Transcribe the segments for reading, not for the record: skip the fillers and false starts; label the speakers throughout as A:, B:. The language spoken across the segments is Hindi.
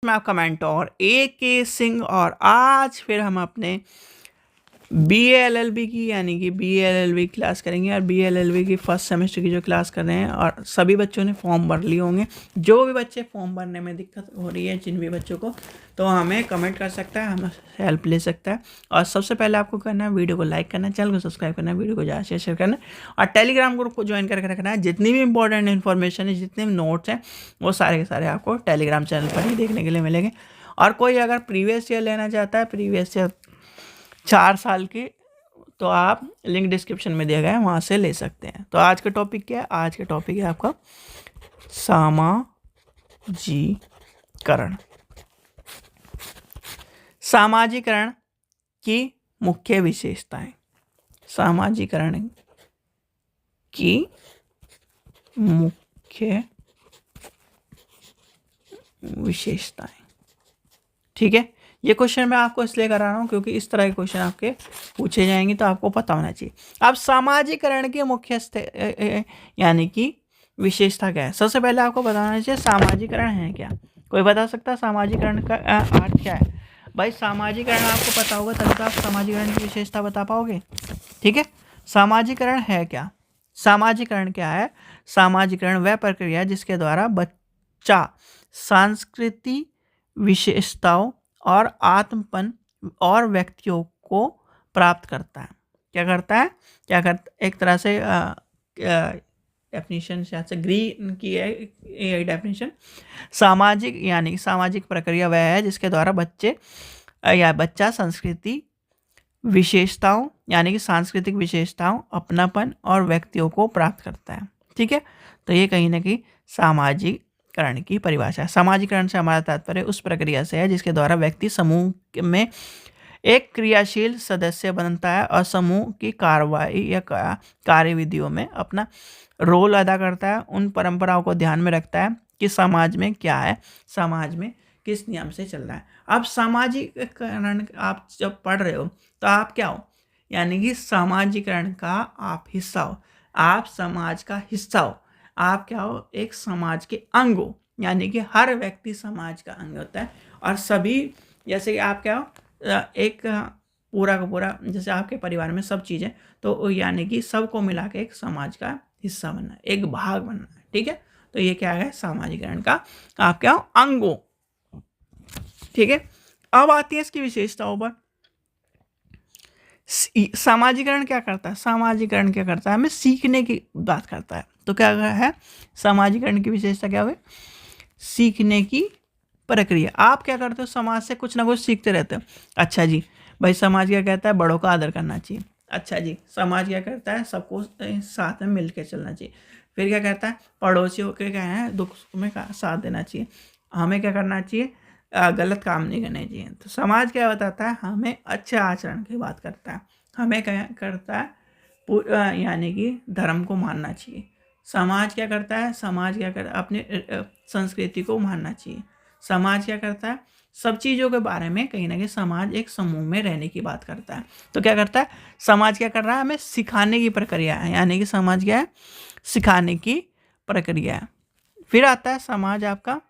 A: मैं आपका मेंटोर AK सिंह और आज फिर हम अपने BA LLB की यानी कि BA LLB क्लास करेंगे और BA LLB की फर्स्ट सेमेस्टर की जो क्लास कर रहे हैं और सभी बच्चों ने फॉर्म भर लिए होंगे। जो भी बच्चे फॉर्म भरने में दिक्कत हो रही है जिन भी बच्चों को, तो हमें कमेंट कर सकता है, हमें हेल्प ले सकता है। और सबसे पहले आपको करना है वीडियो को लाइक करना है, चैनल को सब्सक्राइब करना है, वीडियो को ज़्यादा शेयर करना है और टेलीग्राम ग्रुप को ज्वाइन करके रखना है। जितनी भी इंपॉर्टेंट इन्फॉर्मेशन है, जितने भी नोट्स हैं, वो सारे के सारे आपको टेलीग्राम चैनल पर ही देखने के लिए मिलेंगे। और कोई अगर प्रीवियस ईयर लेना चाहता है, प्रीवियस ईयर 4 साल की, तो आप लिंक डिस्क्रिप्शन में दिया गया है, वहाँ से ले सकते हैं। तो आज का टॉपिक क्या है? आज का टॉपिक है आपका सामाजिकरण। सामाजिकरण की मुख्य विशेषताएं। सामाजिकरण की मुख्य विशेषताएं। ठीक है, ये क्वेश्चन मैं आपको इसलिए करा रहा हूँ क्योंकि इस तरह के क्वेश्चन आपके पूछे जाएंगे, तो आपको पता होना चाहिए। अब सामाजिकरण की मुख्य यानी कि विशेषता क्या है? सबसे पहले आपको बताना चाहिए सामाजिकरण है क्या। कोई बता सकता है सामाजिकरण का अर्थ क्या है? भाई सामाजिकरण आपको पता होगा तभी तो आप सामाजिकरण की विशेषता बता पाओगे। ठीक है, सामाजिकरण है क्या? सामाजिकरण क्या है? सामाजिकरण वह प्रक्रिया है जिसके द्वारा बच्चा सांस्कृतिक विशेषताओं और आत्मपन और व्यक्तियों को प्राप्त करता है। क्या करता है? एक तरह से डेफिनेशन शायद से ग्रीन की है डेफिनेशन। सामाजिक यानी सामाजिक प्रक्रिया वह है जिसके द्वारा बच्चा संस्कृति विशेषताओं यानी कि सांस्कृतिक विशेषताओं, अपनापन और व्यक्तियों को प्राप्त करता है। ठीक है, तो ये कहीं ना कहीं सामाजिकरण की परिभाषा है। सामाजिकरण से हमारा तात्पर्य उस प्रक्रिया से है जिसके द्वारा व्यक्ति समूह में एक क्रियाशील सदस्य बनता है और समूह की कार्रवाई या कार्यविधियों में अपना रोल अदा करता है। उन परंपराओं को ध्यान में रखता है कि समाज में क्या है, समाज में किस नियम से चल रहा है। अब सामाजिकरण आप जब पढ़ रहे हो तो आप क्या हो? यानी कि सामाजिकरण का आप हिस्सा हो, आप समाज का हिस्सा हो, आप क्या हो? एक समाज के अंग हो। यानी कि हर व्यक्ति समाज का अंग होता है और सभी, जैसे कि आप क्या हो? एक पूरा का पूरा, जैसे आपके परिवार में सब चीज़ें, तो यानी कि सबको मिला के एक समाज का हिस्सा बनना है, एक भाग बनना है। ठीक है, तो ये क्या है? सामाजिकरण का आप क्या हो? अंग हो। ठीक है, अब आती है इसकी विशेषताओं पर। सामाजिकरण क्या करता है? सामाजिकरण क्या करता है? हमें सीखने की बात करता है। तो क्या है सामाजिकरण की विशेषता? क्या हुई? सीखने की प्रक्रिया। आप क्या करते हो? समाज से कुछ ना कुछ सीखते रहते हो। अच्छा जी, भाई समाज क्या कहता है? बड़ों का आदर करना चाहिए। अच्छा जी, समाज क्या करता है? सबको साथ में मिलकर चलना चाहिए। फिर क्या कहता है? पड़ोसियों के क्या है? दुख सुख में साथ देना चाहिए। हमें क्या करना चाहिए? गलत काम नहीं करने चाहिए। तो समाज क्या बताता है? हमें अच्छे आचरण की बात करता है। हमें क्या करता है? यानी कि धर्म को मानना चाहिए। समाज क्या करता है? समाज क्या करता है? अपने संस्कृति को मानना चाहिए। समाज क्या करता है? सब चीज़ों के बारे में कहीं ना कहीं समाज एक समूह में रहने की बात करता है। तो क्या करता है? समाज क्या कर रहा है? हमें सिखाने की प्रक्रिया है। यानी कि समाज क्या है? सिखाने की प्रक्रिया है। फिर आता है समाज आपका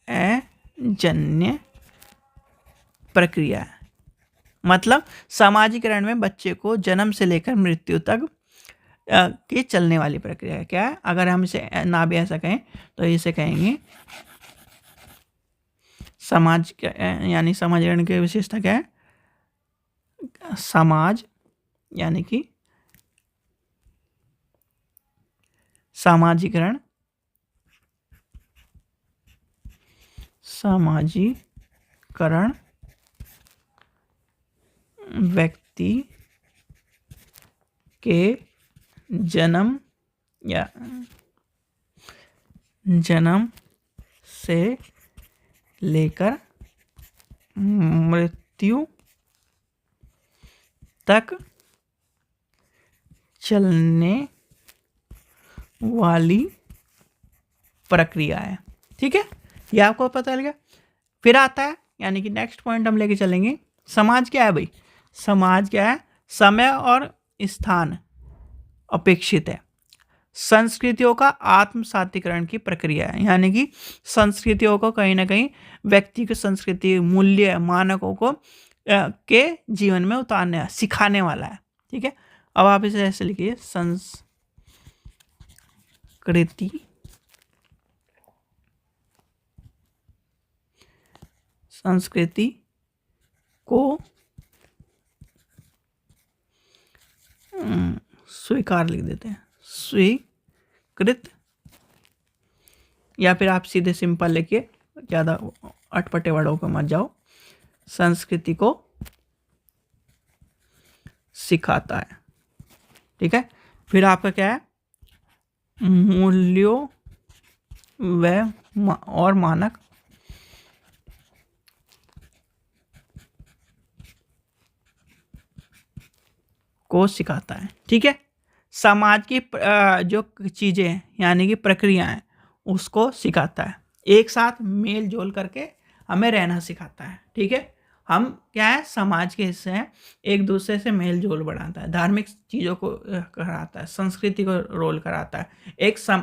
A: अजन्य प्रक्रिया है। मतलब सामाजिकरण में बच्चे को जन्म से लेकर मृत्यु तक की चलने वाली प्रक्रिया है। क्या है? अगर हम इसे ना भी ऐसा कहें तो इसे कहेंगे समाज यानी सामाजिकरण की विशेषता क्या है? समाज यानी कि सामाजिकरण व्यक्ति के जन्म से लेकर मृत्यु तक चलने वाली प्रक्रिया है। ठीक है, ये आपको पता लगा। फिर आता है यानी कि नेक्स्ट पॉइंट हम लेके चलेंगे। समाज क्या है भाई? समाज क्या है? समय और स्थान अपेक्षित है। संस्कृतियों का आत्मसातीकरण की प्रक्रिया है, यानी कि संस्कृतियों को कहीं ना कहीं व्यक्ति की संस्कृति, मूल्य, मानकों को के जीवन में उतारने, सिखाने वाला है। ठीक है, अब आप इसे ऐसे लिखिए, संस्कृति को स्वीकार लिख देते हैं, स्वीकृत, या फिर आप सीधे सिंपल लिखिए, ज़्यादा अटपटे वर्डों पे मत जाओ। संस्कृति को सिखाता है। ठीक है, फिर आपका क्या है, मूल्यों और मानक को सिखाता है। ठीक है, समाज की जो चीज़ें हैं यानी कि प्रक्रिया हैं उसको सिखाता है, एक साथ मेल जोल करके हमें रहना सिखाता है। ठीक है, हम क्या है, समाज के हिस्से हैं, एक दूसरे से मेल जोल बढ़ाता है, धार्मिक चीज़ों को कराता है, संस्कृति को रोल कराता है,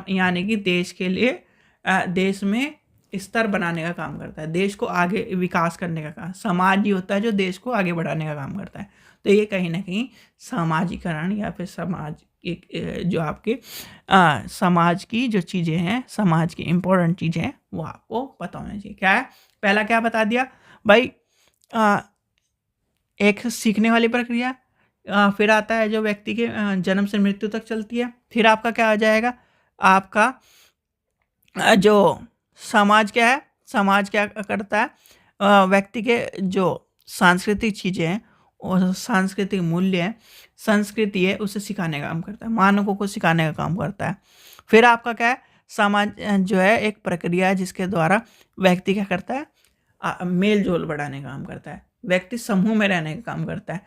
A: यानी कि देश के लिए देश में स्तर बनाने का काम करता है, देश को आगे विकास करने का काम। समाज ही होता है जो देश को आगे बढ़ाने का काम करता है। तो ये कहीं ना कहीं सामाजिकरण या फिर समाज एक जो आपके समाज की जो चीज़ें हैं, समाज की इम्पोर्टेंट चीज़ें हैं, वो आपको पता होना चाहिए। क्या है, पहला क्या बता दिया भाई, एक सीखने वाली प्रक्रिया, फिर आता है जो व्यक्ति के जन्म से मृत्यु तक चलती है। फिर आपका क्या आ जाएगा, आपका जो समाज क्या है, समाज क्या करता है, व्यक्ति के जो सांस्कृतिक चीज़ें हैं और सांस्कृतिक मूल्य है, संस्कृति है, उसे सिखाने का काम करता है, मानकों को सिखाने का काम करता है। फिर आपका क्या है, समाज जो है एक प्रक्रिया है जिसके द्वारा व्यक्ति क्या करता है, मेल जोल बढ़ाने का काम करता है, व्यक्ति समूह में रहने का काम करता है,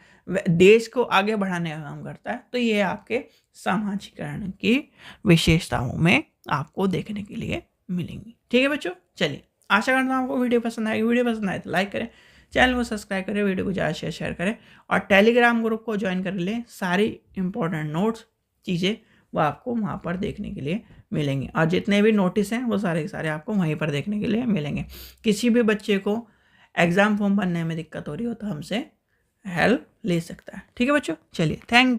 A: देश को आगे बढ़ाने का काम करता है। तो ये आपके सामाजिकरण की विशेषताओं में आपको देखने के लिए मिलेंगी। ठीक है बच्चों, चलिए आशा करता हूँ आपको वीडियो पसंद आएगी। वीडियो पसंद आए तो लाइक करें, चैनल को सब्सक्राइब करें, वीडियो को ज़्यादा शेयर करें और टेलीग्राम ग्रुप को ज्वाइन कर लें। सारी इंपॉर्टेंट नोट्स चीज़ें वो आपको वहाँ पर देखने के लिए मिलेंगे और जितने भी नोटिस हैं वो सारे के सारे आपको वहीं पर देखने के लिए मिलेंगे। किसी भी बच्चे को एग्ज़ाम फॉर्म भरने में दिक्कत हो रही हो तो हमसे हेल्प ले सकता है। ठीक है बच्चों, चलिए थैंक यू।